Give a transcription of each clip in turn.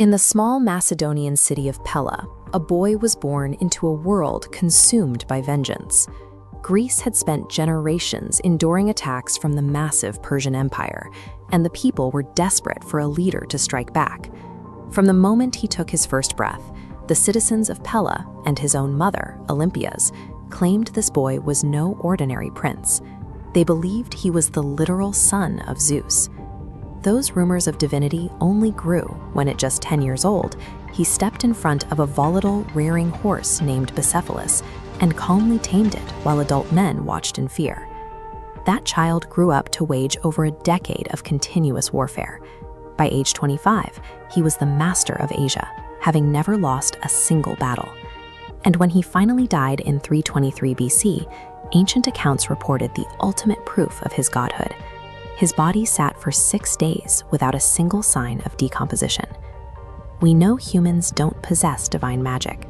In the small Macedonian city of Pella, a boy was born into a world consumed by vengeance. Greece had spent generations enduring attacks from the massive Persian Empire, and the people were desperate for a leader to strike back. From the moment he took his first breath, the citizens of Pella and his own mother, Olympias, claimed this boy was no ordinary prince. They believed he was the literal son of Zeus. Those rumors of divinity only grew when, at just 10 years old, he stepped in front of a volatile, rearing horse named Bucephalus and calmly tamed it while adult men watched in fear. That child grew up to wage over a decade of continuous warfare. By age 25, he was the master of Asia, having never lost a single battle. And when he finally died in 323 BC, ancient accounts reported the ultimate proof of his godhood. His body sat for 6 days without a single sign of decomposition. We know humans don't possess divine magic.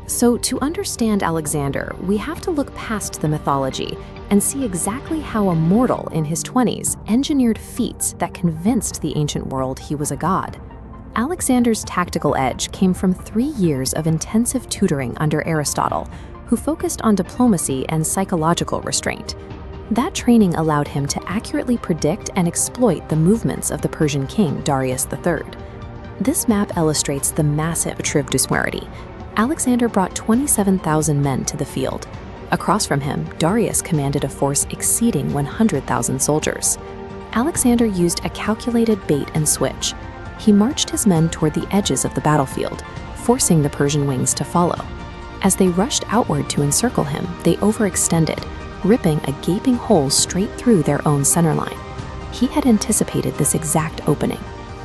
So to understand Alexander, we have to look past the mythology and see exactly how a mortal in his 20s engineered feats that convinced the ancient world he was a god. Alexander's tactical edge came from 3 years of intensive tutoring under Aristotle, who focused on diplomacy and psychological restraint. That training allowed him to accurately predict and exploit the movements of the Persian king Darius III. This map illustrates the massive Trivduswarity. Alexander brought 27,000 men to the field. Across from him, Darius commanded a force exceeding 100,000 soldiers. Alexander used a calculated bait and switch. He marched his men toward the edges of the battlefield, forcing the Persian wings to follow. As they rushed outward to encircle him, they overextended, ripping a gaping hole straight through their own center line. He had anticipated this exact opening.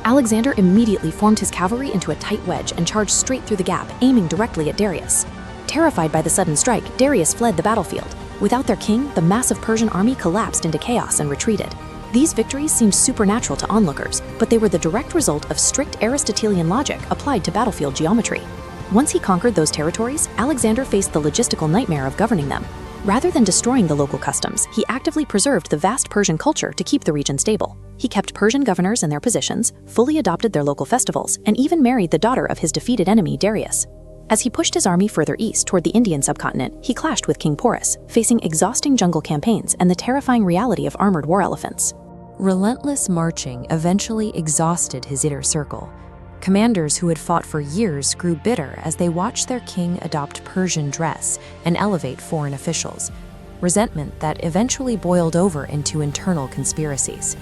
Alexander immediately formed his cavalry into a tight wedge and charged straight through the gap, aiming directly at Darius. Terrified by the sudden strike, Darius fled the battlefield. Without their king, the massive Persian army collapsed into chaos and retreated. These victories seemed supernatural to onlookers, but they were the direct result of strict Aristotelian logic applied to battlefield geometry. Once he conquered those territories, Alexander faced the logistical nightmare of governing them. Rather than destroying the local customs, he actively preserved the vast Persian culture to keep the region stable. He kept Persian governors in their positions, fully adopted their local festivals, and even married the daughter of his defeated enemy, Darius. As he pushed his army further east toward the Indian subcontinent, he clashed with King Porus, facing exhausting jungle campaigns and the terrifying reality of armored war elephants. Relentless marching eventually exhausted his inner circle. Commanders who had fought for years grew bitter as they watched their king adopt Persian dress and elevate foreign officials, resentment that eventually boiled over into internal conspiracies.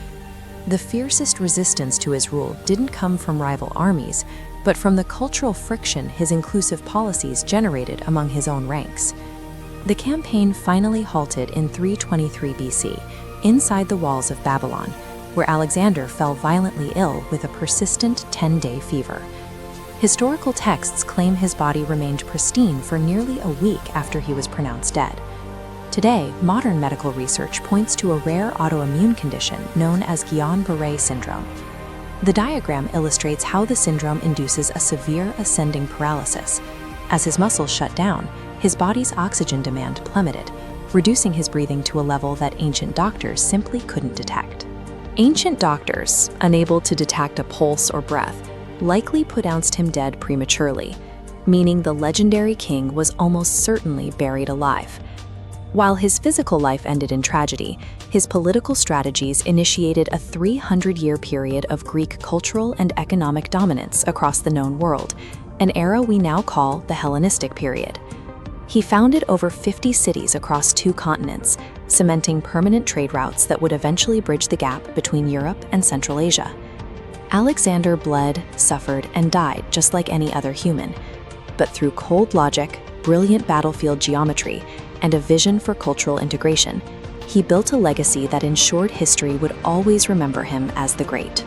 The fiercest resistance to his rule didn't come from rival armies, but from the cultural friction his inclusive policies generated among his own ranks. The campaign finally halted in 323 BC, inside the walls of Babylon, where Alexander fell violently ill with a persistent 10-day fever. Historical texts claim his body remained pristine for nearly a week after he was pronounced dead. Today, modern medical research points to a rare autoimmune condition known as Guillain-Barré syndrome. The diagram illustrates how the syndrome induces a severe ascending paralysis. As his muscles shut down, his body's oxygen demand plummeted, reducing his breathing to a level that ancient doctors simply couldn't detect. Ancient doctors, unable to detect a pulse or breath, likely pronounced him dead prematurely, meaning the legendary king was almost certainly buried alive. While his physical life ended in tragedy, his political strategies initiated a 300-year period of Greek cultural and economic dominance across the known world, an era we now call the Hellenistic period. He founded over 50 cities across 2 continents, cementing permanent trade routes that would eventually bridge the gap between Europe and Central Asia. Alexander bled, suffered, and died just like any other human. But through cold logic, brilliant battlefield geometry, and a vision for cultural integration, he built a legacy that ensured history would always remember him as the Great.